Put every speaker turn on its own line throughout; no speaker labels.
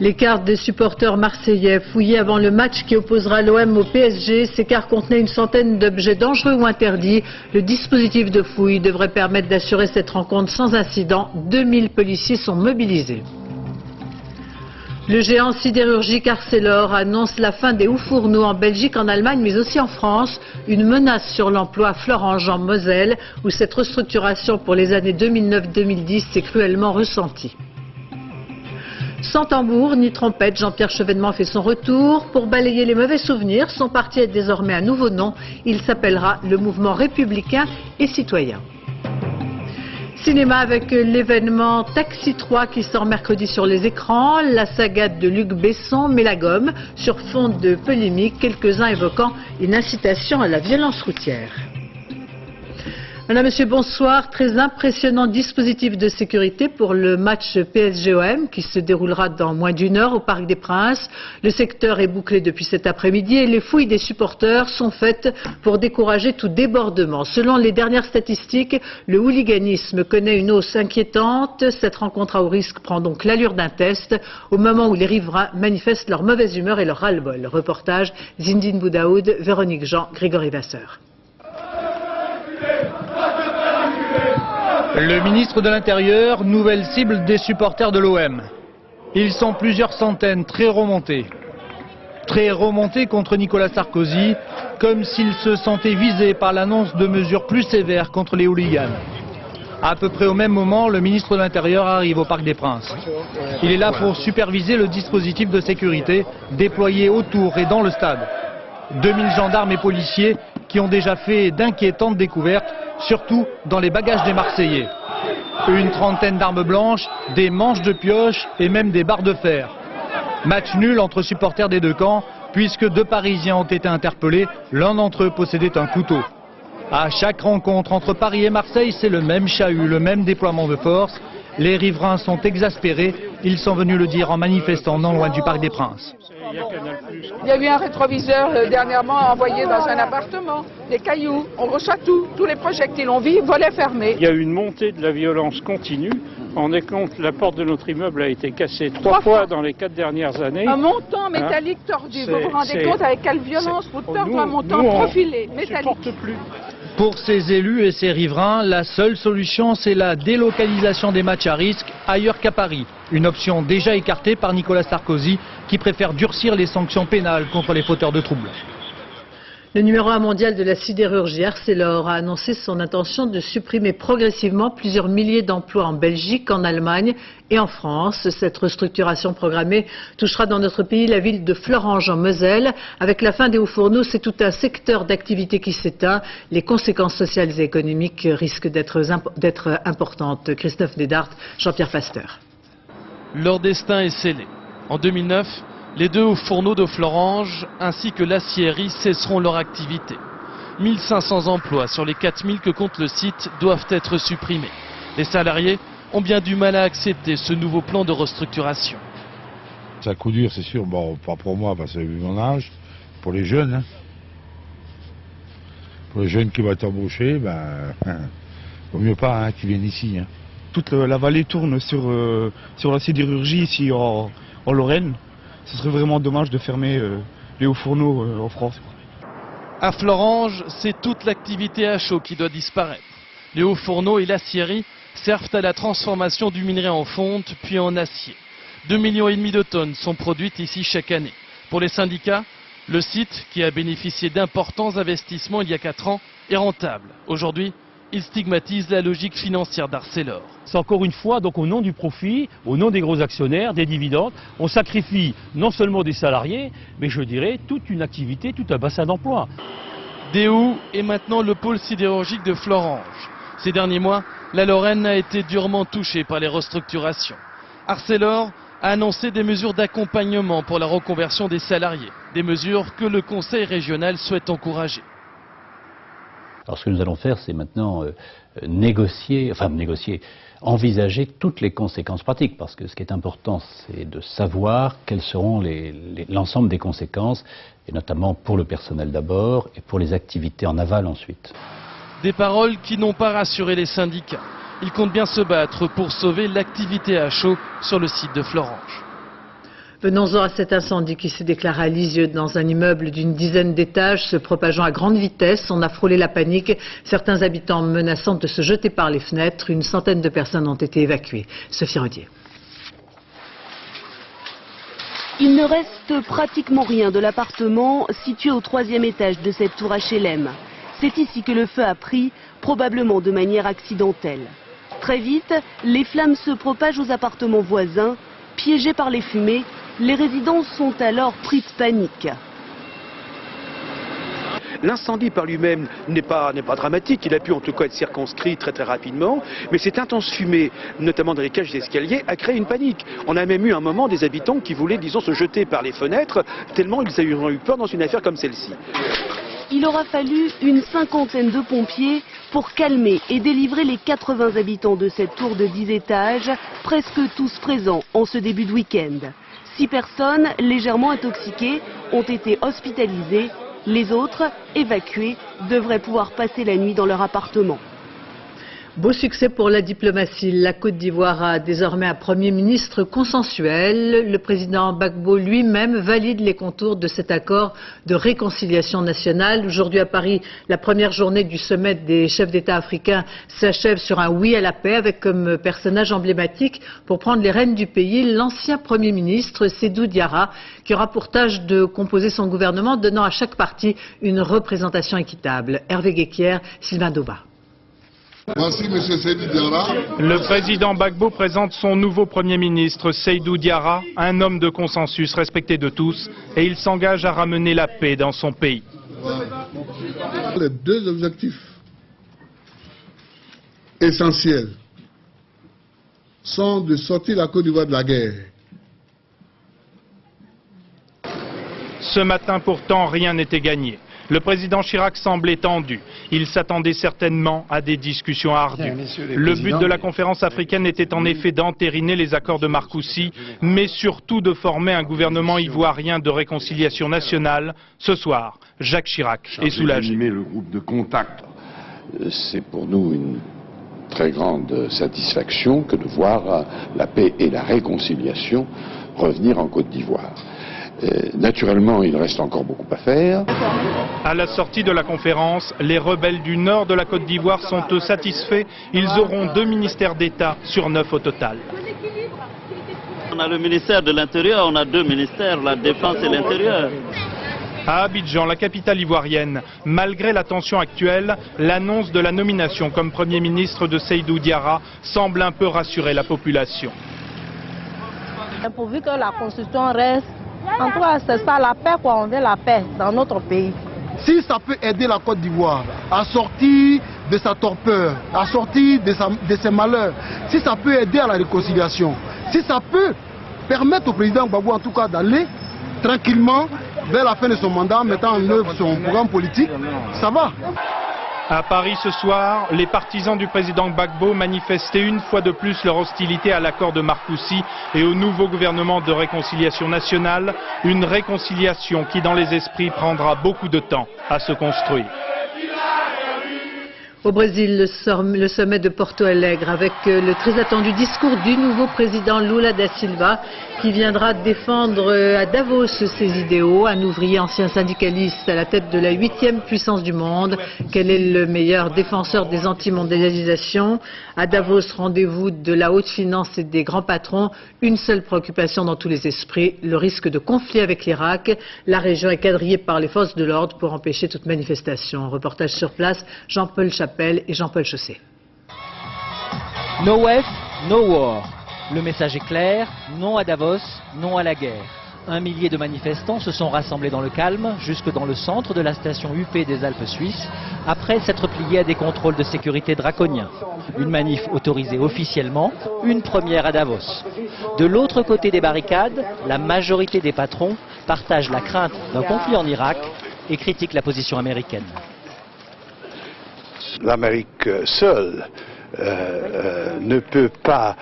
Les cartes des supporters marseillais fouillées avant le match qui opposera l'OM au PSG, ces cartes contenaient une centaine d'objets dangereux ou interdits. Le dispositif de fouille devrait permettre d'assurer cette rencontre sans incident. 2000 policiers sont mobilisés. Le géant sidérurgique Arcelor annonce la fin des hauts-fourneaux en Belgique, en Allemagne, mais aussi en France. Une menace sur l'emploi à Florange, en Moselle, où cette restructuration pour les années 2009-2010 s'est cruellement ressentie. Sans tambour ni trompette, Jean-Pierre Chevènement fait son retour. Pour balayer les mauvais souvenirs, son parti a désormais un nouveau nom. Il s'appellera le Mouvement républicain et citoyen. Cinéma avec l'événement Taxi 3 qui sort mercredi sur les écrans. La saga de Luc Besson met la gomme sur fond de polémique, quelques-uns évoquant une incitation à la violence routière. Madame, Monsieur, bonsoir. Très impressionnant dispositif de sécurité pour le match PSG-OM qui se déroulera dans moins d'une heure au Parc des Princes. Le secteur est bouclé depuis cet après-midi et les fouilles des supporters sont faites pour décourager tout débordement. Selon les dernières statistiques, le hooliganisme connaît une hausse inquiétante. Cette rencontre à haut risque prend donc l'allure d'un test au moment où les riverains manifestent leur mauvaise humeur et leur ras-le-bol. Reportage Zindine Boudaoud, Véronique Jean, Grégory Vasseur.
Le ministre de l'Intérieur, nouvelle cible des supporters de l'OM. Ils sont plusieurs centaines, très remontés. Très remontés contre Nicolas Sarkozy, comme s'ils se sentaient visés par l'annonce de mesures plus sévères contre les hooligans. À peu près au même moment, le ministre de l'Intérieur arrive au Parc des Princes. Il est là pour superviser le dispositif de sécurité déployé autour et dans le stade. 2000 gendarmes et policiers qui ont déjà fait d'inquiétantes découvertes, surtout dans les bagages des Marseillais. Une trentaine d'armes blanches, des manches de pioche et même des barres de fer. Match nul entre supporters des deux camps, puisque deux Parisiens ont été interpellés, l'un d'entre eux possédait un couteau. À chaque rencontre entre Paris et Marseille, c'est le même chahut, le même déploiement de force. Les riverains sont exaspérés, ils sont venus le dire en manifestant non loin du Parc des Princes.
Il y a eu un rétroviseur dernièrement envoyé dans un appartement, des cailloux, on reçoit tout, tous les projectiles, on vit, volets fermés.
Il y a eu une montée de la violence continue. On est compte, la porte de notre immeuble a été cassée trois fois dans les 4 dernières années.
Un montant métallique tordu, vous vous rendez compte avec quelle violence vous tordez un montant profilé, métallique.
Pour ces élus et ces riverains, la seule solution, c'est la délocalisation des matchs à risque ailleurs qu'à Paris. Une option déjà écartée par Nicolas Sarkozy, qui préfère durcir les sanctions pénales contre les fauteurs de troubles.
Le numéro 1 mondial de la sidérurgie, Arcelor, a annoncé son intention de supprimer progressivement plusieurs milliers d'emplois en Belgique, en Allemagne et en France. Cette restructuration programmée touchera dans notre pays la ville de Florange en Moselle. Avec la fin des hauts-fourneaux, c'est tout un secteur d'activité qui s'éteint. Les conséquences sociales et économiques risquent d'être importantes. Christophe Dédart, Jean-Pierre Pasteur.
Leur destin est scellé. En 2009, les deux hauts-fourneaux de Florange ainsi que l'aciérie cesseront leur activité. 1500 emplois sur les 4000 que compte le site doivent être supprimés. Les salariés ont bien du mal à accepter ce nouveau plan de restructuration.
C'est un coup dur, c'est sûr. Bon, pas pour moi, parce que c'est mon âge. Pour les jeunes, hein. Pour les jeunes qui vont être embauchés, vaut mieux pas qu'ils viennent ici. Hein.
Toute la vallée tourne sur la sidérurgie ici en Lorraine. Ce serait vraiment dommage de fermer les hauts-fourneaux en France.
À Florange, c'est toute l'activité à chaud qui doit disparaître. Les hauts-fourneaux et l'aciérie servent à la transformation du minerai en fonte puis en acier. 2,5 millions de tonnes sont produites ici chaque année. Pour les syndicats, le site, qui a bénéficié d'importants investissements il y a 4 ans, est rentable. Aujourd'hui, il stigmatise la logique financière d'Arcelor.
C'est encore une fois donc au nom du profit, au nom des gros actionnaires, des dividendes, on sacrifie non seulement des salariés, mais je dirais toute une activité, tout un bassin d'emploi.
Déou est maintenant le pôle sidérurgique de Florange. Ces derniers mois, la Lorraine a été durement touchée par les restructurations. Arcelor a annoncé des mesures d'accompagnement pour la reconversion des salariés, des mesures que le Conseil régional souhaite encourager.
Alors ce que nous allons faire, c'est maintenant envisager toutes les conséquences pratiques, parce que ce qui est important, c'est de savoir quelles seront l'ensemble des conséquences, et notamment pour le personnel d'abord, et pour les activités en aval ensuite.
Des paroles qui n'ont pas rassuré les syndicats. Ils comptent bien se battre pour sauver l'activité à chaud sur le site de Florange.
Venons-en à cet incendie qui s'est déclaré à Lisieux dans un immeuble d'une dizaine d'étages, se propageant à grande vitesse. On a frôlé la panique. Certains habitants menaçant de se jeter par les fenêtres. Une centaine de personnes ont été évacuées. Sophie Rodier.
Il ne reste pratiquement rien de l'appartement situé au 3e étage de cette tour HLM. C'est ici que le feu a pris, probablement de manière accidentelle. Très vite, les flammes se propagent aux appartements voisins. Piégés par les fumées, les résidents sont alors pris de panique.
L'incendie par lui-même n'est pas dramatique, il a pu en tout cas être circonscrit très rapidement, mais cette intense fumée, notamment dans les cages d'escalier, a créé une panique. On a même eu un moment des habitants qui voulaient, disons, se jeter par les fenêtres, tellement ils ont eu peur dans une affaire comme celle-ci.
Il aura fallu une cinquantaine de pompiers pour calmer et délivrer les 80 habitants de cette tour de 10 étages, presque tous présents en ce début de week-end. 6 personnes légèrement intoxiquées ont été hospitalisées. Les autres, évacués, devraient pouvoir passer la nuit dans leur appartement.
Beau succès pour la diplomatie. La Côte d'Ivoire a désormais un Premier ministre consensuel. Le président Gbagbo lui-même valide les contours de cet accord de réconciliation nationale. Aujourd'hui à Paris, la première journée du sommet des chefs d'État africains s'achève sur un oui à la paix avec comme personnage emblématique pour prendre les rênes du pays l'ancien Premier ministre Seydou Diarra qui aura pour tâche de composer son gouvernement donnant à chaque parti une représentation équitable. Hervé Guéquière, Sylvain Doba.
Merci, M. Seydou Diarra.
Le président Gbagbo présente son nouveau Premier ministre, Seydou Diarra, un homme de consensus respecté de tous, et il s'engage à ramener la paix dans son pays.
Les deux objectifs essentiels sont de sortir la Côte d'Ivoire de la guerre.
Ce matin, pourtant, rien n'était gagné. Le président Chirac semblait tendu. Il s'attendait certainement à des discussions ardues. Le but de la conférence africaine était en effet d'entériner les accords de Marcoussis, mais surtout de former un gouvernement ivoirien de réconciliation nationale. Ce soir, Jacques Chirac est soulagé.
Le groupe de contact, c'est pour nous une très grande satisfaction que de voir la paix et la réconciliation revenir en Côte d'Ivoire. Naturellement, il reste encore beaucoup à faire.
À la sortie de la conférence, les rebelles du nord de la Côte d'Ivoire sont eux satisfaits. Ils auront 2 ministères d'État sur 9 au total.
On a le ministère de l'Intérieur, on a 2 ministères, la Défense et l'Intérieur.
À Abidjan, la capitale ivoirienne, malgré la tension actuelle, l'annonce de la nomination comme Premier ministre de Seydou Diarra semble un peu rassurer la population.
Pourvu que la Constitution reste, en tout cas c'est ça la paix, quoi. On veut la paix dans notre pays.
Si ça peut aider la Côte d'Ivoire à sortir de sa torpeur, à sortir de ses malheurs, si ça peut aider à la réconciliation, si ça peut permettre au président Gbagbo en tout cas d'aller tranquillement vers la fin de son mandat, en mettant en œuvre son programme politique, ça va.
À Paris ce soir, les partisans du président Gbagbo manifestaient une fois de plus leur hostilité à l'accord de Marcoussis et au nouveau gouvernement de réconciliation nationale, une réconciliation qui dans les esprits prendra beaucoup de temps à se construire.
Au Brésil, le sommet de Porto Alegre avec le très attendu discours du nouveau président Lula da Silva qui viendra défendre à Davos ses idéaux. Un ouvrier ancien syndicaliste à la tête de la 8e puissance du monde. Quel est le meilleur défenseur des anti-mondialisations? À Davos, rendez-vous de la haute finance et des grands patrons. Une seule préoccupation dans tous les esprits, le risque de conflit avec l'Irak. La région est quadrillée par les forces de l'ordre pour empêcher toute manifestation. Reportage sur place, Jean-Paul Chapelle et Jean-Paul Chausset.
No WEF, no war. Le message est clair, non à Davos, non à la guerre. 1 millier de manifestants se sont rassemblés dans le calme, jusque dans le centre de la station UP des Alpes suisses, après s'être pliés à des contrôles de sécurité draconiens. Une manif autorisée officiellement, une première à Davos. De l'autre côté des barricades, la majorité des patrons partagent la crainte d'un conflit en Irak et critiquent la position américaine.
L'Amérique seule ne peut pas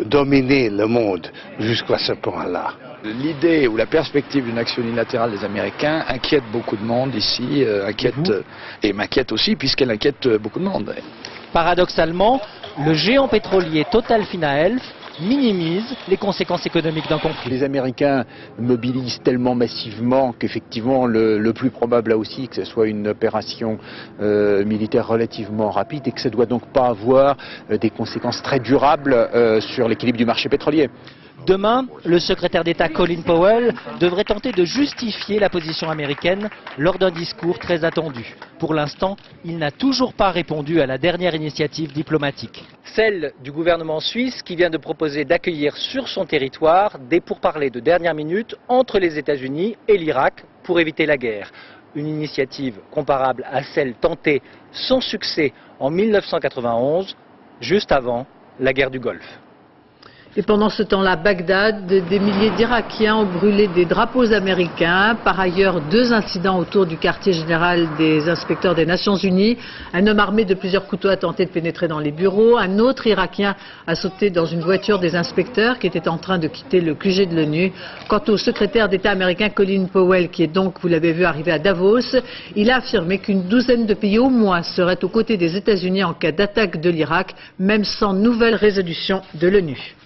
dominer le monde jusqu'à ce point-là.
L'idée ou la perspective d'une action unilatérale des Américains inquiète beaucoup de monde ici, et m'inquiète aussi puisqu'elle inquiète beaucoup de monde.
Paradoxalement, le géant pétrolier Total Finaelf minimise les conséquences économiques d'un conflit.
Les Américains mobilisent tellement massivement qu'effectivement le plus probable là aussi que ce soit une opération militaire relativement rapide et que ça ne doit donc pas avoir des conséquences très durables sur l'équilibre du marché pétrolier.
Demain, le secrétaire d'État Colin Powell devrait tenter de justifier la position américaine lors d'un discours très attendu. Pour l'instant, il n'a toujours pas répondu à la dernière initiative diplomatique. Celle du gouvernement suisse qui vient de proposer d'accueillir sur son territoire des pourparlers de dernière minute entre les États-Unis et l'Irak pour éviter la guerre. Une initiative comparable à celle tentée sans succès en 1991, juste avant la guerre du Golfe.
Et pendant ce temps-là, à Bagdad, des milliers d'Irakiens ont brûlé des drapeaux américains. Par ailleurs, 2 incidents autour du quartier général des inspecteurs des Nations Unies. Un homme armé de plusieurs couteaux a tenté de pénétrer dans les bureaux. Un autre Irakien a sauté dans une voiture des inspecteurs qui était en train de quitter le QG de l'ONU. Quant au secrétaire d'État américain Colin Powell, qui est donc, vous l'avez vu, arrivé à Davos, il a affirmé qu'une douzaine de pays au moins seraient aux côtés des États-Unis en cas d'attaque de l'Irak, même sans nouvelle résolution de l'ONU.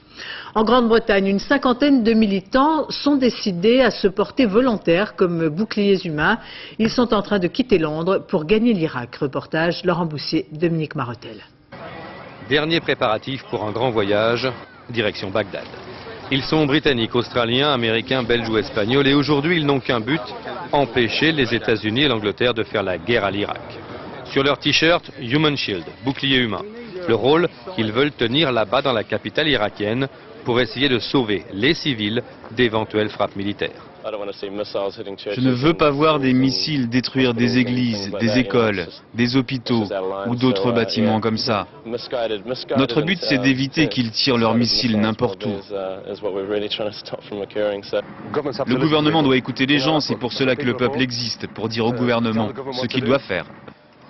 En Grande-Bretagne, une cinquantaine de militants sont décidés à se porter volontaires comme boucliers humains. Ils sont en train de quitter Londres pour gagner l'Irak. Reportage Laurent Boussier, Dominique Marotel.
Dernier préparatif pour un grand voyage, direction Bagdad. Ils sont britanniques, australiens, américains, belges ou espagnols et aujourd'hui ils n'ont qu'un but, empêcher les États-Unis et l'Angleterre de faire la guerre à l'Irak. Sur leur t-shirt, Human Shield, bouclier humain. Le rôle qu'ils veulent tenir là-bas dans la capitale irakienne pour essayer de sauver les civils d'éventuelles frappes militaires.
Je ne veux pas voir des missiles détruire des églises, des écoles, des hôpitaux ou d'autres bâtiments comme ça. Notre but, c'est d'éviter qu'ils tirent leurs missiles n'importe où. Le gouvernement doit écouter les gens, c'est pour cela que le peuple existe, pour dire au gouvernement ce qu'il doit faire.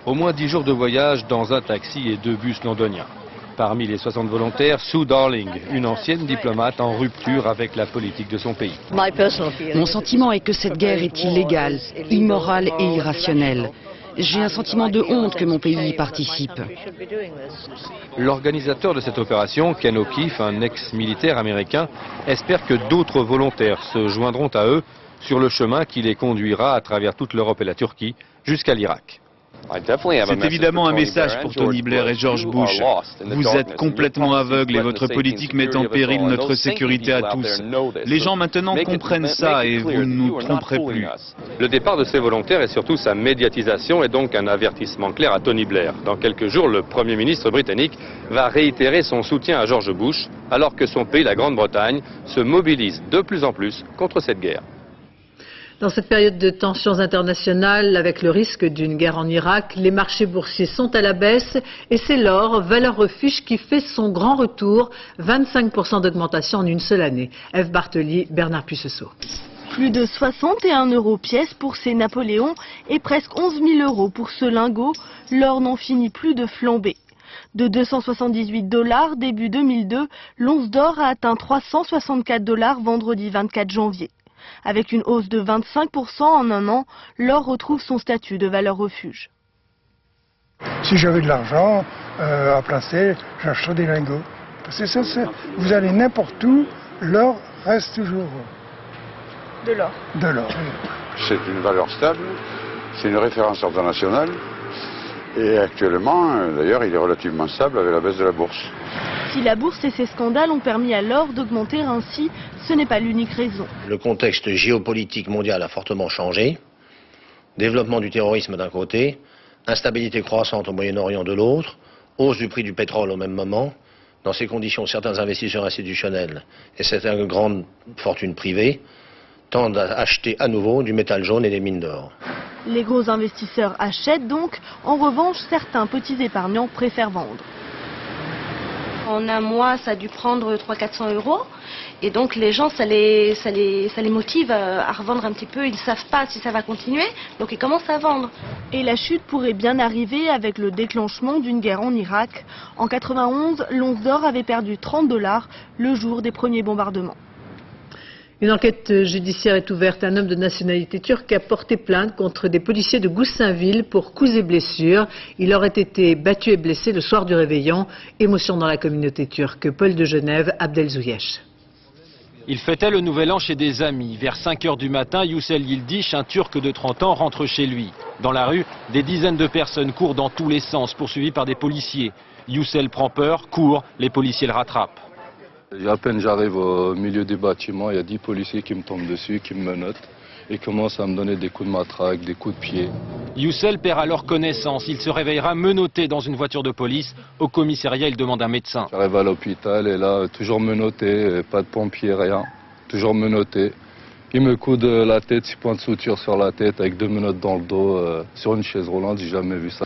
Au moins 10 jours de voyage dans un taxi et 2 bus londoniens. Parmi les 60 volontaires, Sue Darling, une ancienne diplomate en rupture avec la politique de son pays.
Mon sentiment est que cette guerre est illégale, immorale et irrationnelle. J'ai un sentiment de honte que mon pays y participe.
L'organisateur de cette opération, Ken O'Keefe, un ex-militaire américain, espère que d'autres volontaires se joindront à eux sur le chemin qui les conduira à travers toute l'Europe et la Turquie jusqu'à l'Irak.
C'est évidemment un message pour Tony Blair et George Bush. Vous êtes complètement aveugles et votre politique met en péril notre sécurité à tous. Les gens maintenant comprennent ça et vous ne nous tromperez plus.
Le départ de ces volontaires et surtout sa médiatisation est donc un avertissement clair à Tony Blair. Dans quelques jours, le Premier ministre britannique va réitérer son soutien à George Bush alors que son pays, la Grande-Bretagne, se mobilise de plus en plus contre cette guerre.
Dans cette période de tensions internationales, avec le risque d'une guerre en Irak, les marchés boursiers sont à la baisse et c'est l'or, valeur refuge, qui fait son grand retour, 25% d'augmentation en une seule année. Ève Bartoli, Bernard Pucceau.
Plus de 61 € pièce pour ces Napoléons et presque 11 000 € pour ce lingot, l'or n'en finit plus de flamber. De 278 $ début 2002, l'once d'or a atteint 364 $ vendredi 24 janvier. Avec une hausse de 25% en un an, l'or retrouve son statut de valeur refuge.
Si j'avais de l'argent à placer, j'achèterais des lingots. Parce que ça, vous allez n'importe où, l'or reste toujours
de l'or.
De l'or.
C'est une valeur stable, c'est une référence internationale. Et actuellement, d'ailleurs, il est relativement stable avec la baisse de la bourse.
Si la bourse et ses scandales ont permis à l'or d'augmenter ainsi, ce n'est pas l'unique raison.
Le contexte géopolitique mondial a fortement changé. Développement du terrorisme d'un côté, instabilité croissante au Moyen-Orient de l'autre, hausse du prix du pétrole au même moment. Dans ces conditions, certains investisseurs institutionnels et certaines grandes fortunes privées tendent à acheter à nouveau du métal jaune et des mines d'or.
Les gros investisseurs achètent donc, en revanche, certains petits épargnants préfèrent vendre.
En un mois, ça a dû prendre 300-400 €. Et donc les gens, ça les motive à revendre un petit peu. Ils ne savent pas si ça va continuer, donc ils commencent à vendre.
Et la chute pourrait bien arriver avec le déclenchement d'une guerre en Irak. En 91, l'once d'or avait perdu 30 $ le jour des premiers bombardements.
Une enquête judiciaire est ouverte. Un homme de nationalité turque a porté plainte contre des policiers de Goussainville pour coups et blessures. Il aurait été battu et blessé le soir du réveillon. Émotion dans la communauté turque. Paul de Genève, Abdel Zouyesh.
Il fêtait le nouvel an chez des amis. Vers 5 h du matin, Yücel Yildiz, un Turc de 30 ans, rentre chez lui. Dans la rue, des dizaines de personnes courent dans tous les sens, poursuivis par des policiers. Yücel prend peur, court, les policiers le rattrapent.
À peine j'arrive au milieu du bâtiment, il y a 10 policiers qui me tombent dessus, qui me menottent et commencent à me donner des coups de matraque, des coups de pied.
Yücel perd alors connaissance. Il se réveillera menotté dans une voiture de police. Au commissariat, il demande un médecin.
J'arrive à l'hôpital et là, toujours menotté, pas de pompiers, rien. Toujours menotté. Il me coude la tête, 6 points de suture sur la tête avec 2 menottes dans le dos sur une chaise roulante, j'ai jamais vu ça.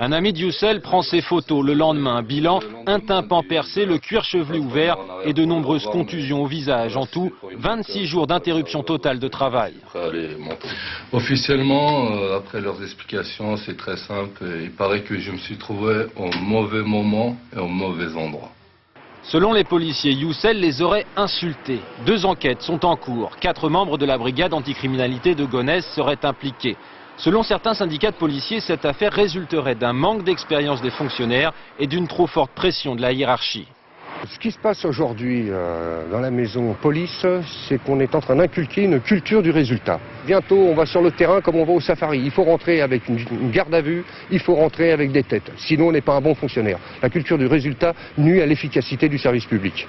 Un ami de Yücel prend ses photos. Le lendemain, bilan, un tympan percé, le cuir chevelu ouvert et de nombreuses contusions au visage. En tout, 26 jours d'interruption totale de travail.
Officiellement, après leurs explications, c'est très simple. Il paraît que je me suis trouvé au mauvais moment et au mauvais endroit.
Selon les policiers, Yücel les aurait insultés. 2 enquêtes sont en cours. 4 membres de la brigade anticriminalité de Gonesse seraient impliqués. Selon certains syndicats de policiers, cette affaire résulterait d'un manque d'expérience des fonctionnaires et d'une trop forte pression de la hiérarchie.
Ce qui se passe aujourd'hui dans la maison police, c'est qu'on est en train d'inculquer une culture du résultat. Bientôt, on va sur le terrain comme on va au safari. Il faut rentrer avec une garde à vue, il faut rentrer avec des têtes. Sinon, on n'est pas un bon fonctionnaire. La culture du résultat nuit à l'efficacité du service public.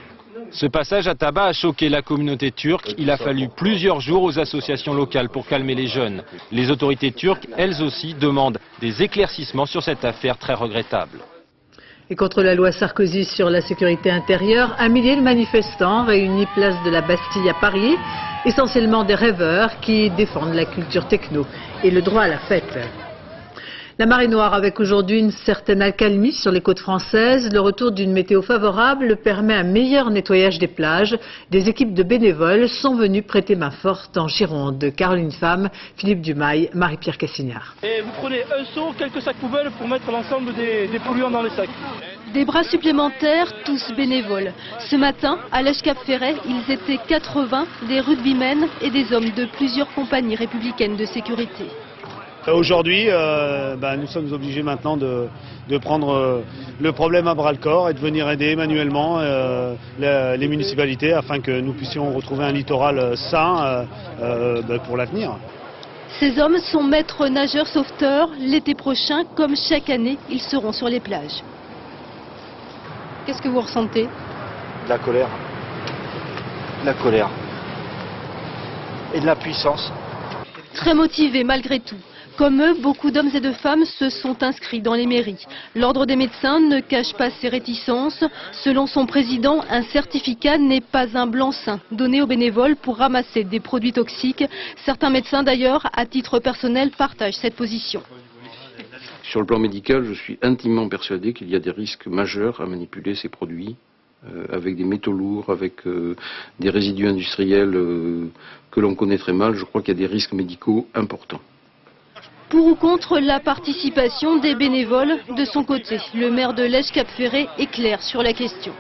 Ce passage à tabac a choqué la communauté turque. Il a fallu plusieurs jours aux associations locales pour calmer les jeunes. Les autorités turques, elles aussi, demandent des éclaircissements sur cette affaire très regrettable.
Et contre la loi Sarkozy sur la sécurité intérieure, 1 millier de manifestants réunis place de la Bastille à Paris, essentiellement des rêveurs qui défendent la culture techno et le droit à la fête. La marée noire avec aujourd'hui une certaine accalmie sur les côtes françaises. Le retour d'une météo favorable permet un meilleur nettoyage des plages. Des équipes de bénévoles sont venues prêter main forte en Gironde. Caroline Femme, Philippe Dumail, Marie-Pierre Cassignard.
Et vous prenez un seau, quelques sacs poubelles pour mettre l'ensemble des polluants dans les sacs.
Des bras supplémentaires, tous bénévoles. Ce matin, à l'Èche-Cap-Ferret, ils étaient 80, des rugbymen et des hommes de plusieurs compagnies républicaines de sécurité.
Aujourd'hui, nous sommes obligés maintenant de prendre le problème à bras-le-corps et de venir aider manuellement les municipalités afin que nous puissions retrouver un littoral sain pour l'avenir.
Ces hommes sont maîtres nageurs sauveteurs. L'été prochain, comme chaque année, ils seront sur les plages. Qu'est-ce que vous ressentez?
De la colère. De la colère. Et de la puissance.
Très motivés malgré tout. Comme eux, beaucoup d'hommes et de femmes se sont inscrits dans les mairies. L'Ordre des médecins ne cache pas ses réticences. Selon son président, un certificat n'est pas un blanc-seing donné aux bénévoles pour ramasser des produits toxiques. Certains médecins d'ailleurs, à titre personnel, partagent cette position.
Sur le plan médical, je suis intimement persuadé qu'il y a des risques majeurs à manipuler ces produits, avec des métaux lourds, avec des résidus industriels que l'on connaît très mal. Je crois qu'il y a des risques médicaux importants.
Pour ou contre la participation des bénévoles, de son côté, le maire de l'Èche-Cap-Ferret est clair sur la question.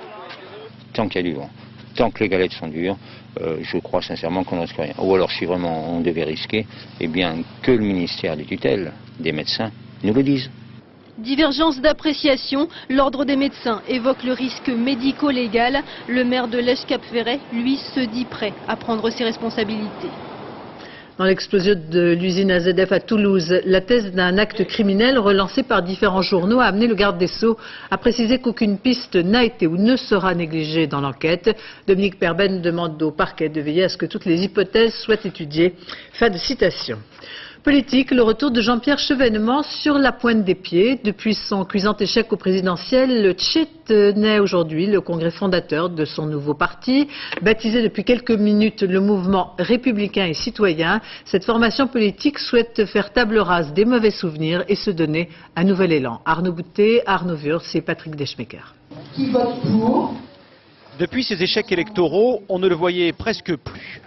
Tant qu'il y a du vent, tant que les galettes sont dures, je crois sincèrement qu'on ne risque rien. Ou alors si vraiment on devait risquer, eh bien que le ministère des tutelles, des médecins, nous le disent.
Divergence d'appréciation, l'Ordre des médecins évoque le risque médico-légal. Le maire de l'Èche-Cap-Ferret, lui, se dit prêt à prendre ses responsabilités.
Dans l'explosion de l'usine AZF à Toulouse, la thèse d'un acte criminel relancé par différents journaux a amené le garde des Sceaux à préciser qu'aucune piste n'a été ou ne sera négligée dans l'enquête. Dominique Perben demande au parquet de veiller à ce que toutes les hypothèses soient étudiées. Fin de citation. Politique, le retour de Jean-Pierre Chevènement sur la pointe des pieds. Depuis son cuisant échec au présidentiel, le Tché tenait aujourd'hui le congrès fondateur de son nouveau parti. Baptisé depuis quelques minutes le mouvement républicain et citoyen, cette formation politique souhaite faire table rase des mauvais souvenirs et se donner un nouvel élan. Arnaud Boutet, Arnaud Wurz et Patrick Deschmecker.
Qui vote pour?
Depuis ses échecs électoraux, on ne le voyait presque plus.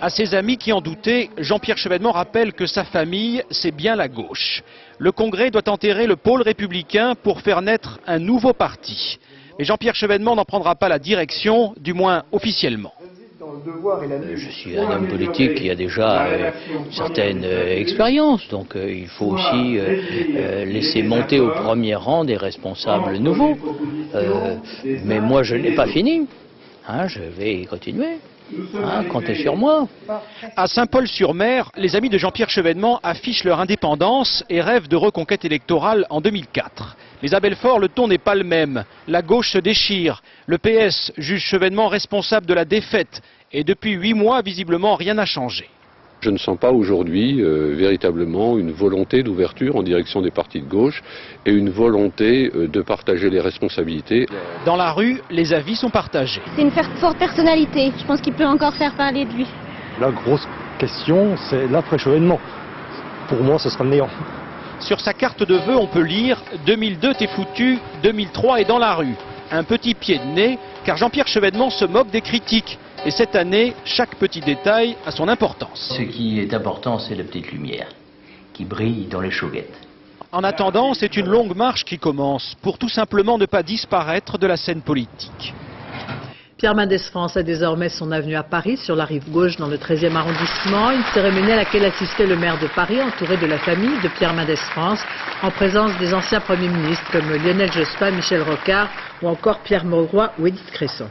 À ses amis qui en doutaient, Jean-Pierre Chevènement rappelle que sa famille, c'est bien la gauche. Le Congrès doit enterrer le pôle républicain pour faire naître un nouveau parti. Mais Jean-Pierre Chevènement n'en prendra pas la direction, du moins officiellement.
Je suis un homme politique qui a déjà une certaine expérience, donc il faut aussi laisser monter au premier rang des responsables nouveaux. Mais moi, je n'ai pas fini. Je vais continuer. Comptez sur moi.
À Saint-Paul-sur-Mer, les amis de Jean-Pierre Chevènement affichent leur indépendance et rêvent de reconquête électorale en 2004. Mais à Belfort, le ton n'est pas le même. La gauche se déchire. Le PS juge Chevènement responsable de la défaite. Et depuis 8 mois, visiblement, rien n'a changé.
Je ne sens pas aujourd'hui véritablement une volonté d'ouverture en direction des partis de gauche et une volonté de partager les responsabilités.
Dans la rue, les avis sont partagés.
C'est une forte personnalité. Je pense qu'il peut encore faire parler de lui.
La grosse question, c'est l'après-Chevènement. Pour moi, ce sera le néant.
Sur sa carte de vœux, on peut lire « 2002, t'es foutu, 2003 est dans la rue ». Un petit pied de nez, car Jean-Pierre Chevènement se moque des critiques. Et cette année, chaque petit détail a son importance.
Ce qui est important, c'est la petite lumière qui brille dans les chauguettes.
En attendant, c'est une longue marche qui commence pour tout simplement ne pas disparaître de la scène politique.
Pierre Mendès France a désormais son avenue à Paris, sur la rive gauche, dans le 13e arrondissement. Une cérémonie à laquelle assistait le maire de Paris, entouré de la famille de Pierre Mendès France, en présence des anciens premiers ministres comme Lionel Jospin, Michel Rocard ou encore Pierre Mauroy ou Édith Cresson.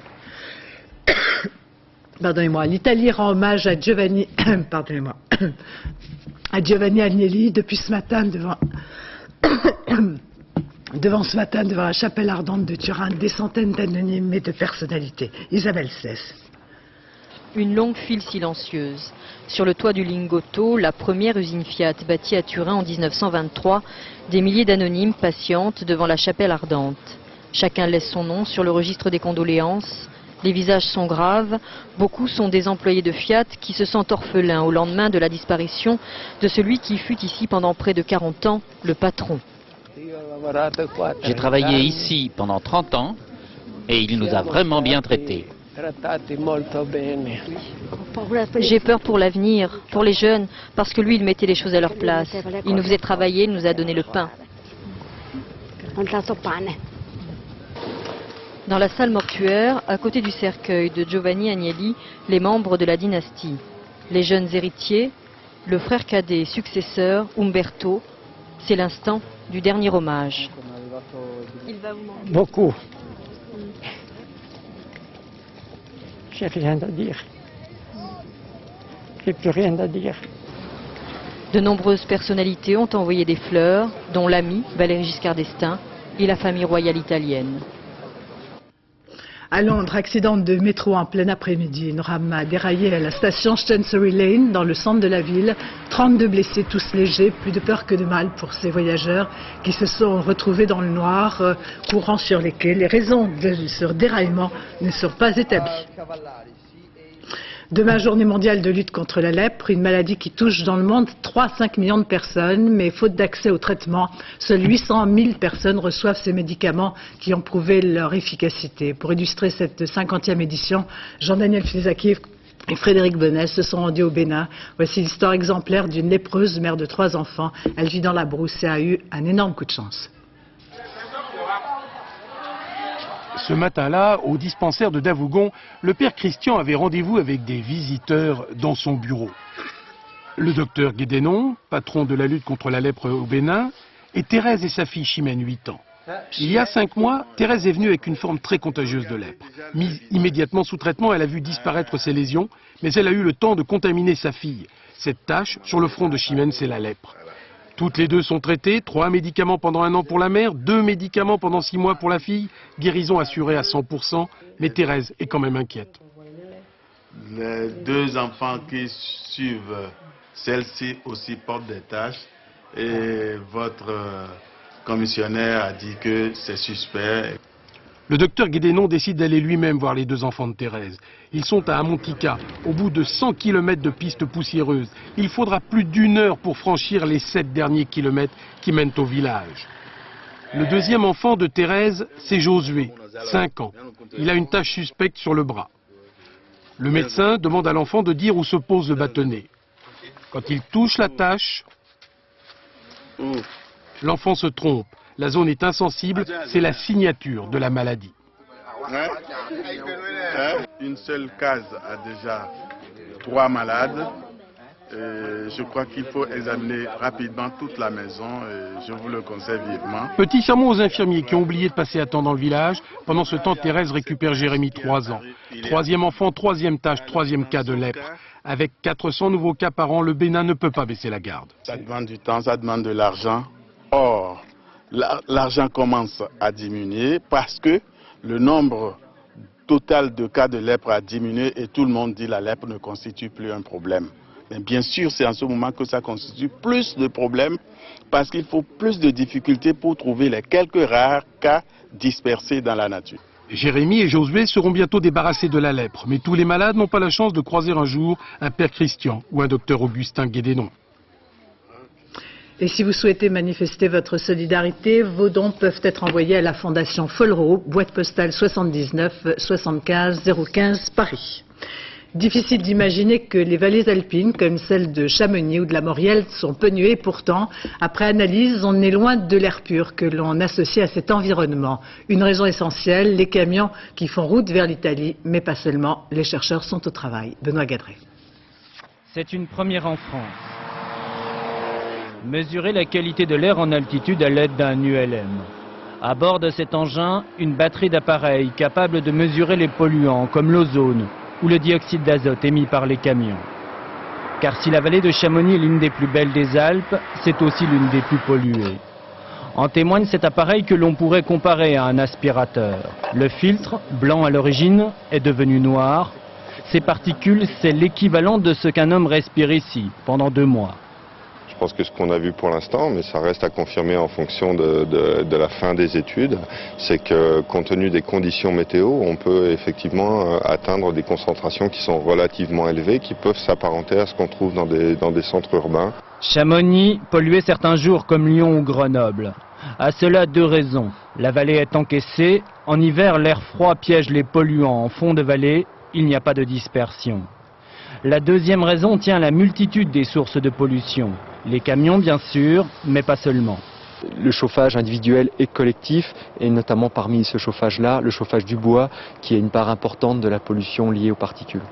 Pardonnez-moi, l'Italie rend hommage à Giovanni, à Giovanni Agnelli depuis ce matin devant la chapelle ardente de Turin, des centaines d'anonymes et de personnalités. Isabelle Cesse.
Une longue file silencieuse. Sur le toit du Lingotto, la première usine Fiat bâtie à Turin en 1923, des milliers d'anonymes patientent devant la chapelle ardente. Chacun laisse son nom sur le registre des condoléances. Les visages sont graves. Beaucoup sont des employés de Fiat qui se sentent orphelins au lendemain de la disparition de celui qui fut ici pendant près de 40 ans, le patron.
J'ai travaillé ici pendant 30 ans et il nous a vraiment bien traités.
J'ai peur pour l'avenir, pour les jeunes, parce que lui, il mettait les choses à leur place. Il nous faisait travailler, il nous a donné le pain. Dans la salle mortuaire, à côté du cercueil de Giovanni Agnelli, les membres de la dynastie. Les jeunes héritiers, le frère cadet successeur, Umberto. C'est l'instant du dernier hommage.
Il va vous manquer.
Beaucoup. J'ai rien à dire. J'ai plus rien à dire.
De nombreuses personnalités ont envoyé des fleurs, dont l'ami Valéry Giscard d'Estaing et la famille royale italienne.
À Londres, accident de métro en plein après-midi. Une rame a déraillé à la station Chancery Lane, dans le centre de la ville. 32 blessés, tous légers, plus de peur que de mal pour ces voyageurs qui se sont retrouvés dans le noir, courant sur les quais. Les raisons de ce déraillement ne sont pas établies. Demain, journée mondiale de lutte contre la lèpre, une maladie qui touche dans le monde 3 à 5 millions de personnes, mais faute d'accès au traitement, seules 800 000 personnes reçoivent ces médicaments qui ont prouvé leur efficacité. Pour illustrer cette 50e édition, Jean-Daniel Flézaquier et Frédéric Benet se sont rendus au Bénin. Voici l'histoire exemplaire d'une lépreuse, mère de 3 enfants. Elle vit dans la brousse et a eu un énorme coup de chance.
Ce matin-là, au dispensaire de Davougon, le père Christian avait rendez-vous avec des visiteurs dans son bureau. Le docteur Guédénon, patron de la lutte contre la lèpre au Bénin, et Thérèse et sa fille Chimène, 8 ans. Il y a 5 mois, Thérèse est venue avec une forme très contagieuse de lèpre. Mise immédiatement sous traitement, elle a vu disparaître ses lésions, mais elle a eu le temps de contaminer sa fille. Cette tache, sur le front de Chimène, c'est la lèpre. Toutes les deux sont traitées, 3 médicaments pendant 1 an pour la mère, 2 médicaments pendant 6 mois pour la fille, guérison assurée à 100%, mais Thérèse est quand même inquiète.
Les 2 enfants qui suivent, celle-ci aussi portent des taches et votre commissionnaire a dit que c'est suspect.
Le docteur Guédénon décide d'aller lui-même voir les 2 enfants de Thérèse. Ils sont à Amontica, au bout de 100 km de pistes poussiéreuses. Il faudra plus d'1 heure pour franchir les 7 derniers kilomètres qui mènent au village. Le 2e enfant de Thérèse, c'est Josué, 5 ans. Il a une tache suspecte sur le bras. Le médecin demande à l'enfant de dire où se pose le bâtonnet. Quand il touche la tache, l'enfant se trompe. La zone est insensible, c'est la signature de la maladie.
Une seule case a déjà 3 malades. Je crois qu'il faut examiner rapidement toute la maison et je vous le conseille vivement.
Petit sermon aux infirmiers qui ont oublié de passer à temps dans le village. Pendant ce temps, Thérèse récupère Jérémy, 3 ans. 3e enfant, 3e tâche, 3e cas de lèpre. Avec 400 nouveaux cas par an, le Bénin ne peut pas baisser la garde.
Ça demande du temps, ça demande de l'argent. Or, l'argent commence à diminuer parce que le nombre total de cas de lèpre a diminué et tout le monde dit que la lèpre ne constitue plus un problème. Mais bien sûr, c'est en ce moment que ça constitue plus de problèmes parce qu'il faut plus de difficultés pour trouver les quelques rares cas dispersés dans la nature.
Jérémy et Josué seront bientôt débarrassés de la lèpre, mais tous les malades n'ont pas la chance de croiser un jour un père Christian ou un docteur Augustin Guédénon.
Et si vous souhaitez manifester votre solidarité, vos dons peuvent être envoyés à la Fondation Follereau, boîte postale 79 75 015 Paris. Difficile d'imaginer que les vallées alpines, comme celles de Chamonix ou de la Maurienne, sont polluées. Pourtant, après analyse, on est loin de l'air pur que l'on associe à cet environnement. Une raison essentielle, les camions qui font route vers l'Italie, mais pas seulement. Les chercheurs sont au travail. Benoît Gadret.
C'est une première en France. Mesurer la qualité de l'air en altitude à l'aide d'un ULM. À bord de cet engin, une batterie d'appareils capables de mesurer les polluants comme l'ozone ou le dioxyde d'azote émis par les camions. Car si la vallée de Chamonix est l'une des plus belles des Alpes, c'est aussi l'une des plus polluées. En témoigne cet appareil que l'on pourrait comparer à un aspirateur. Le filtre, blanc à l'origine, est devenu noir. Ces particules, c'est l'équivalent de ce qu'un homme respire ici pendant 2 mois.
Je pense que ce qu'on a vu pour l'instant, mais ça reste à confirmer en fonction de la fin des études, c'est que compte tenu des conditions météo, on peut effectivement atteindre des concentrations qui sont relativement élevées, qui peuvent s'apparenter à ce qu'on trouve dans des centres urbains.
Chamonix, pollué certains jours comme Lyon ou Grenoble. À cela 2 raisons. La vallée est encaissée. En hiver, l'air froid piège les polluants en fond de vallée. Il n'y a pas de dispersion. La deuxième raison tient à la multitude des sources de pollution. Les camions, bien sûr, mais pas seulement.
Le chauffage individuel et collectif, et notamment parmi ce chauffage-là, le chauffage du bois, qui est une part importante de la pollution liée aux particules.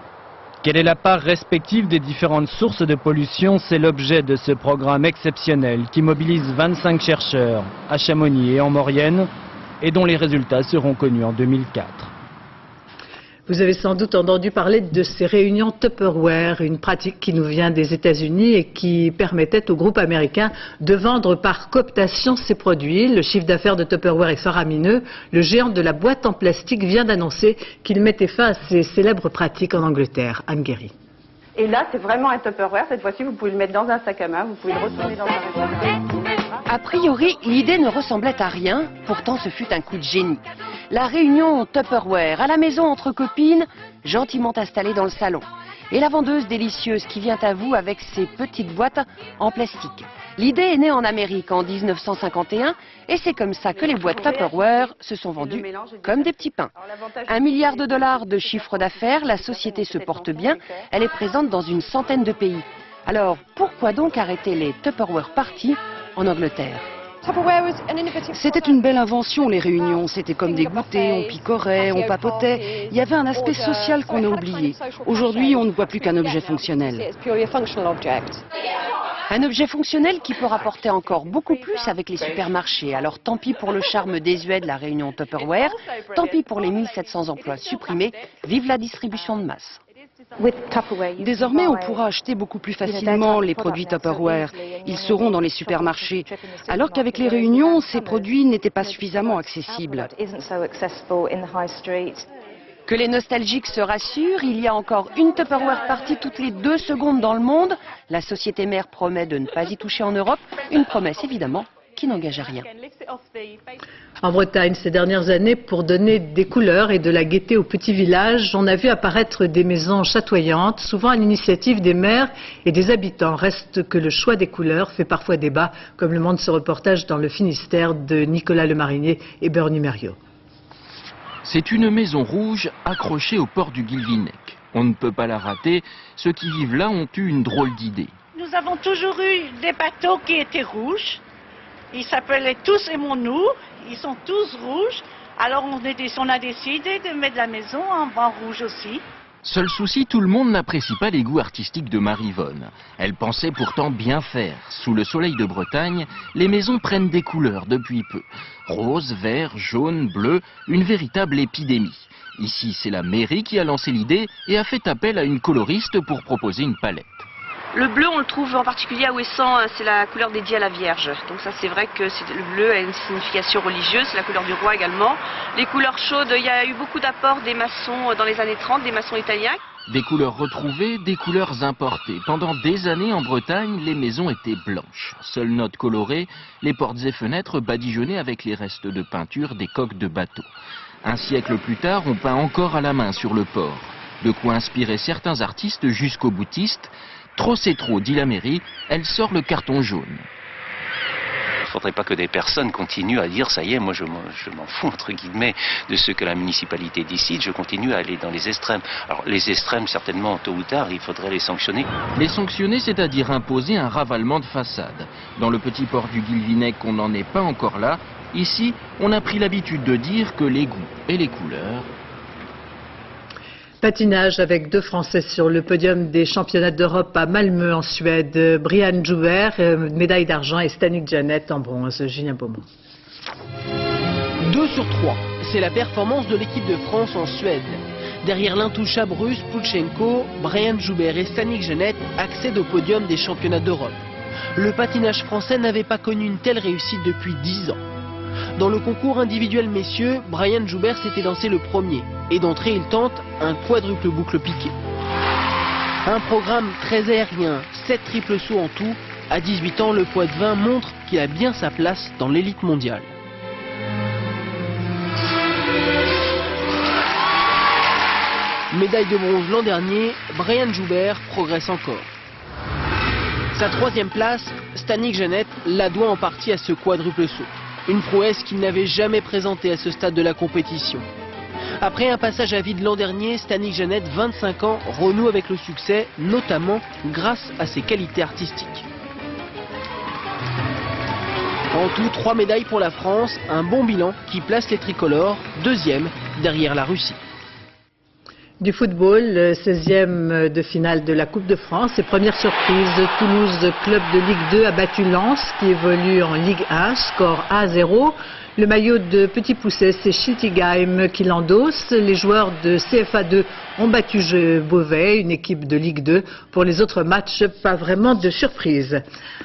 Quelle est la part respective des différentes sources de pollution? C'est l'objet de ce programme exceptionnel qui mobilise 25 chercheurs à Chamonix et en Maurienne, et dont les résultats seront connus en 2004.
Vous avez sans doute entendu parler de ces réunions Tupperware, une pratique qui nous vient des États-Unis et qui permettait au groupe américain de vendre par cooptation ses produits. Le chiffre d'affaires de Tupperware est faramineux. Le géant de la boîte en plastique vient d'annoncer qu'il mettait fin à ces célèbres pratiques en Angleterre. Anne Guéry.
Et là, c'est vraiment un Tupperware. Cette fois-ci, vous pouvez le mettre dans un sac à main, vous pouvez le retourner dans un réservoir.
A priori, l'idée ne ressemblait à rien, pourtant ce fut un coup de génie. La réunion Tupperware, à la maison entre copines, gentiment installée dans le salon. Et la vendeuse délicieuse qui vient à vous avec ses petites boîtes en plastique. L'idée est née en Amérique en 1951 et c'est comme ça que les boîtes Tupperware se sont vendues comme des petits pains. $1 milliard de chiffre d'affaires, la société se porte bien, elle est présente dans une centaine de pays. Alors pourquoi donc arrêter les Tupperware parties en Angleterre?
C'était une belle invention, les réunions. C'était comme des goûters, on picorait, on papotait. Il y avait un aspect social qu'on a oublié. Aujourd'hui, on ne voit plus qu'un objet fonctionnel.
Un objet fonctionnel qui peut rapporter encore beaucoup plus avec les supermarchés. Alors tant pis pour le charme désuet de la réunion Tupperware, tant pis pour les 1700 emplois supprimés. Vive la distribution de masse.
Désormais, on pourra acheter beaucoup plus facilement les produits Tupperware. Ils seront dans les supermarchés. Alors qu'avec les réunions, ces produits n'étaient pas suffisamment accessibles.
Que les nostalgiques se rassurent, il y a encore une Tupperware partie toutes les 2 secondes dans le monde. La société mère promet de ne pas y toucher en Europe. Une promesse évidemment qui n'engage à rien.
En Bretagne, ces dernières années, pour donner des couleurs et de la gaieté aux petits villages, on a vu apparaître des maisons chatoyantes, souvent à l'initiative des maires et des habitants. Reste que le choix des couleurs fait parfois débat, comme le montre ce reportage dans le Finistère de Nicolas Lemarinier et Bernie Mériot.
C'est une maison rouge accrochée au port du Guilvinec. On ne peut pas la rater, ceux qui vivent là ont eu une drôle d'idée.
Nous avons toujours eu des bateaux qui étaient rouges. Ils s'appelaient tous Émonnous, ils sont tous rouges. Alors on a décidé de mettre la maison en banc rouge aussi.
Seul souci, tout le monde n'apprécie pas les goûts artistiques de Marie-Yvonne. Elle pensait pourtant bien faire. Sous le soleil de Bretagne, les maisons prennent des couleurs depuis peu. Rose, vert, jaune, bleu, une véritable épidémie. Ici, c'est la mairie qui a lancé l'idée et a fait appel à une coloriste pour proposer une palette.
Le bleu, on le trouve en particulier à Ouessant, c'est la couleur dédiée à la Vierge. Donc ça, c'est vrai que le bleu a une signification religieuse, c'est la couleur du roi également. Les couleurs chaudes, il y a eu beaucoup d'apports des maçons dans les années 30, des maçons italiens.
Des couleurs retrouvées, des couleurs importées. Pendant des années en Bretagne, les maisons étaient blanches. Seule note colorée, les portes et fenêtres badigeonnées avec les restes de peinture des coques de bateaux. Un siècle plus tard, on peint encore à la main sur le port. De quoi inspirer certains artistes jusqu'aux boutistes. Trop c'est trop, dit la mairie, elle sort le carton jaune.
Il ne faudrait pas que des personnes continuent à dire « ça y est, moi je m'en fous » entre guillemets de ce que la municipalité décide, je continue à aller dans les extrêmes. Alors les extrêmes, certainement, tôt ou tard, il faudrait les sanctionner.
Les sanctionner, c'est-à-dire imposer un ravalement de façade. Dans le petit port du Guilvinec, on n'en est pas encore là. Ici, on a pris l'habitude de dire que les goûts et les couleurs...
Patinage avec 2 Français sur le podium des championnats d'Europe à Malmö en Suède. Brian Joubert, médaille d'argent, et Stanik Janet en bronze. Julien Beaumont.
2 sur 3, c'est la performance de l'équipe de France en Suède. Derrière l'intouchable russe Pulchenko, Brian Joubert et Stanik Janet accèdent au podium des championnats d'Europe. Le patinage français n'avait pas connu une telle réussite depuis 10 ans. Dans le concours individuel messieurs, Brian Joubert s'était lancé le premier. Et d'entrée, il tente un quadruple boucle piqué. Un programme très aérien, 7 triples sauts en tout. À 18 ans, le Poitevin montre qu'il a bien sa place dans l'élite mondiale. Médaille de bronze l'an dernier, Brian Joubert progresse encore. Sa 3e place, Stanik Janet la doit en partie à ce quadruple saut. Une prouesse qu'il n'avait jamais présentée à ce stade de la compétition. Après un passage à vide l'an dernier, Stanik Janet, 25 ans, renoue avec le succès, notamment grâce à ses qualités artistiques. En tout, 3 médailles pour la France, un bon bilan qui place les tricolores, 2e derrière la Russie.
Du football, le 16e de finale de la Coupe de France et première surprise, Toulouse, club de Ligue 2, a battu Lens qui évolue en Ligue 1, score 1-0. Le maillot de Petit Pousset, c'est Schiltigheim qui l'endosse. Les joueurs de CFA2 ont battu Beauvais, une équipe de Ligue 2. Pour les autres matchs, pas vraiment de surprise.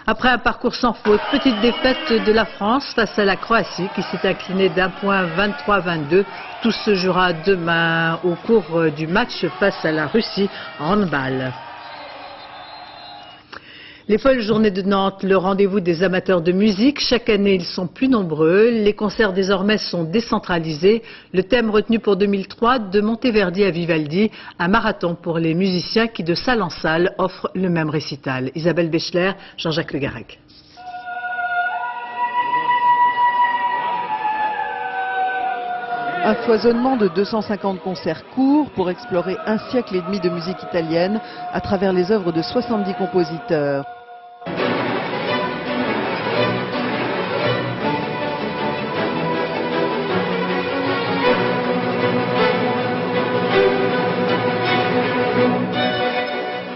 Après un parcours sans faute, petite défaite de la France face à la Croatie qui s'est inclinée d'1 point 23-22. Tout se jouera demain au cours du match face à la Russie en handball. Les folles journées de Nantes, le rendez-vous des amateurs de musique. Chaque année, ils sont plus nombreux. Les concerts désormais sont décentralisés. Le thème retenu pour 2003, de Monteverdi à Vivaldi, un marathon pour les musiciens qui, de salle en salle, offrent le même récital. Isabelle Béchler, Jean-Jacques Le Garrec.
Un foisonnement de 250 concerts courts pour explorer un siècle et demi de musique italienne à travers les œuvres de 70 compositeurs.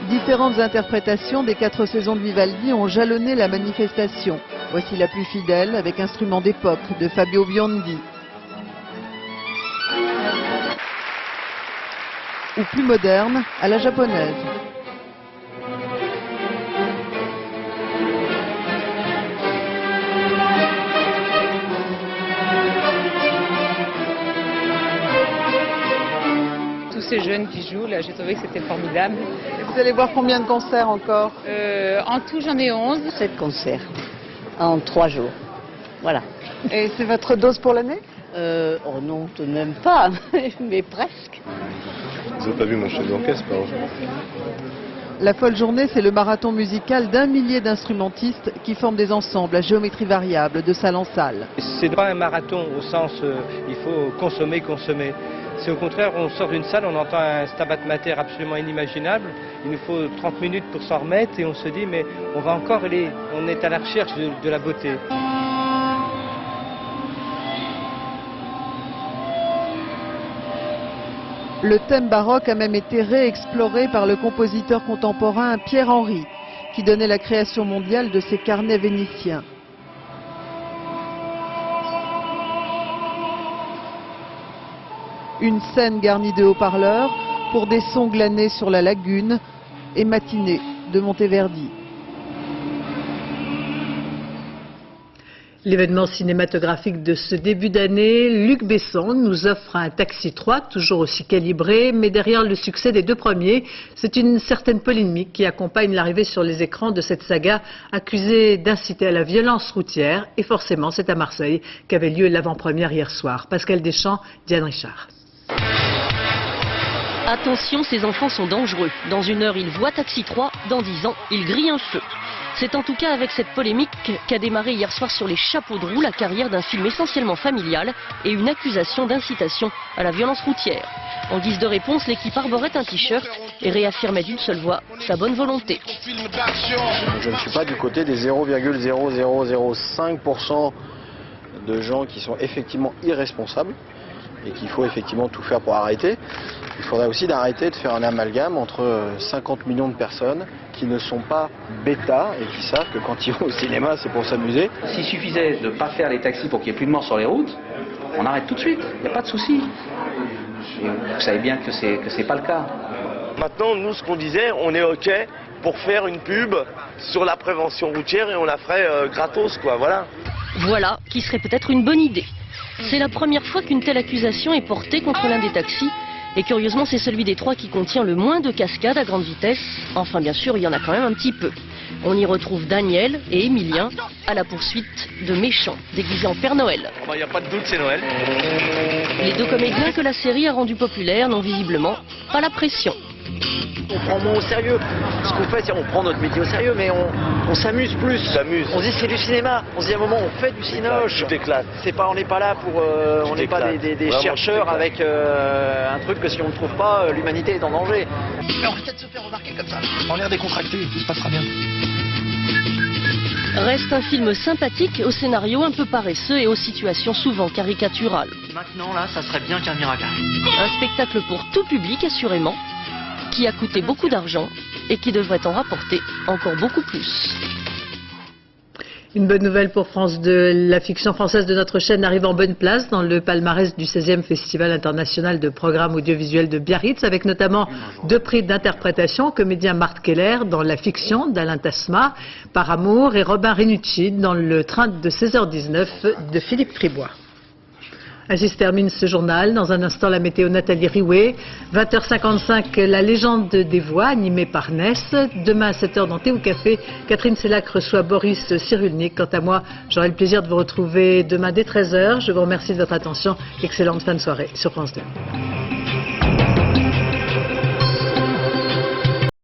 Différentes interprétations des 4 saisons de Vivaldi ont jalonné la manifestation. Voici la plus fidèle avec instruments d'époque de Fabio Biondi. Ou plus moderne, à la japonaise.
Tous ces jeunes qui jouent, là, j'ai trouvé que c'était formidable.
Vous allez voir combien de concerts encore?
En tout, j'en ai 11.
7 concerts en 3 jours. Voilà.
Et c'est votre dose pour l'année?
Oh non, tout de même pas, mais presque.
Vous n'avez pas vu mon chef d'orchestre, par exemple?
La folle journée, c'est le marathon musical d'1 millier d'instrumentistes qui forment des ensembles à géométrie variable, de salle en salle.
C'est pas un marathon au sens il faut consommer. C'est au contraire, on sort d'une salle, on entend un Stabat Mater absolument inimaginable. Il nous faut 30 minutes pour s'en remettre et on se dit mais on va encore aller, on est à la recherche de la beauté.
Le thème baroque a même été réexploré par le compositeur contemporain Pierre Henry, qui donnait la création mondiale de ses carnets vénitiens. Une scène garnie de haut-parleurs pour des sons glanés sur la lagune et matinée de Monteverdi.
L'événement cinématographique de ce début d'année, Luc Besson nous offre un Taxi 3, toujours aussi calibré, mais derrière le succès des deux premiers, c'est une certaine polémique qui accompagne l'arrivée sur les écrans de cette saga accusée d'inciter à la violence routière. Et forcément, c'est à Marseille qu'avait lieu l'avant-première hier soir. Pascal Deschamps, Diane Richard.
Attention, ces enfants sont dangereux. Dans 1 heure, ils voient Taxi 3, dans 10 ans, ils grillent un feu. C'est en tout cas avec cette polémique qu'a démarré hier soir sur les chapeaux de roue la carrière d'un film essentiellement familial et une accusation d'incitation à la violence routière. En guise de réponse, l'équipe arborait un t-shirt et réaffirmait d'une seule voix sa bonne volonté.
Je ne suis pas du côté des 0,0005% de gens qui sont effectivement irresponsables et qu'il faut effectivement tout faire pour arrêter. Il faudrait aussi d'arrêter de faire un amalgame entre 50 millions de personnes qui ne sont pas bêta et qui savent que quand ils vont au cinéma, c'est pour s'amuser.
S'il suffisait de ne pas faire les taxis pour qu'il n'y ait plus de morts sur les routes, on arrête tout de suite, il n'y a pas de souci. Et vous savez bien que c'est pas le cas.
Maintenant, nous, ce qu'on disait, on est OK pour faire une pub sur la prévention routière et on la ferait gratos, quoi, voilà.
Voilà qui serait peut-être une bonne idée. C'est la première fois qu'une telle accusation est portée contre l'un des taxis. Et curieusement, c'est celui des 3 qui contient le moins de cascades à grande vitesse. Enfin, bien sûr, il y en a quand même un petit peu. On y retrouve Daniel et Emilien à la poursuite de méchants déguisés en Père Noël.
Il n'y a pas de doute, c'est Noël.
Les 2 comédiens que la série a rendus populaires n'ont visiblement pas la pression.
On prend moins au sérieux. Ce qu'on fait, c'est on prend notre métier au sérieux, mais on s'amuse plus. On se dit c'est du cinéma. On se dit à un moment on fait du cinoche. C'est pas, on n'est pas là pour, on n'est pas des chercheurs avec un truc que si on ne trouve pas, l'humanité est en danger.
Mais on va peut-être se faire remarquer comme ça. En l'air décontracté, tout se passera bien.
Reste un film sympathique, au scénario un peu paresseux et aux situations souvent caricaturales.
Maintenant là, ça serait bien qu'un miracle.
Un spectacle pour tout public assurément, qui a coûté beaucoup d'argent et qui devrait en rapporter encore beaucoup plus.
Une bonne nouvelle pour France 2. La fiction française de notre chaîne arrive en bonne place dans le palmarès du 16e Festival international de programmes audiovisuels de Biarritz, avec notamment 2 prix d'interprétation, comédien Marthe Keller dans La fiction d'Alain Tasma, Par amour, et Robin Renucci dans Le train de 16h19 de Philippe Fribois. Ainsi se termine ce journal. Dans un instant, la météo, Nathalie Riouet. 20h55, la légende des voix, animée par Ness. Demain à 7h dans Thé ou Café, Catherine Sellac reçoit Boris Cyrulnik. Quant à moi, j'aurai le plaisir de vous retrouver demain dès 13h. Je vous remercie de votre attention. Excellente fin de soirée sur France 2.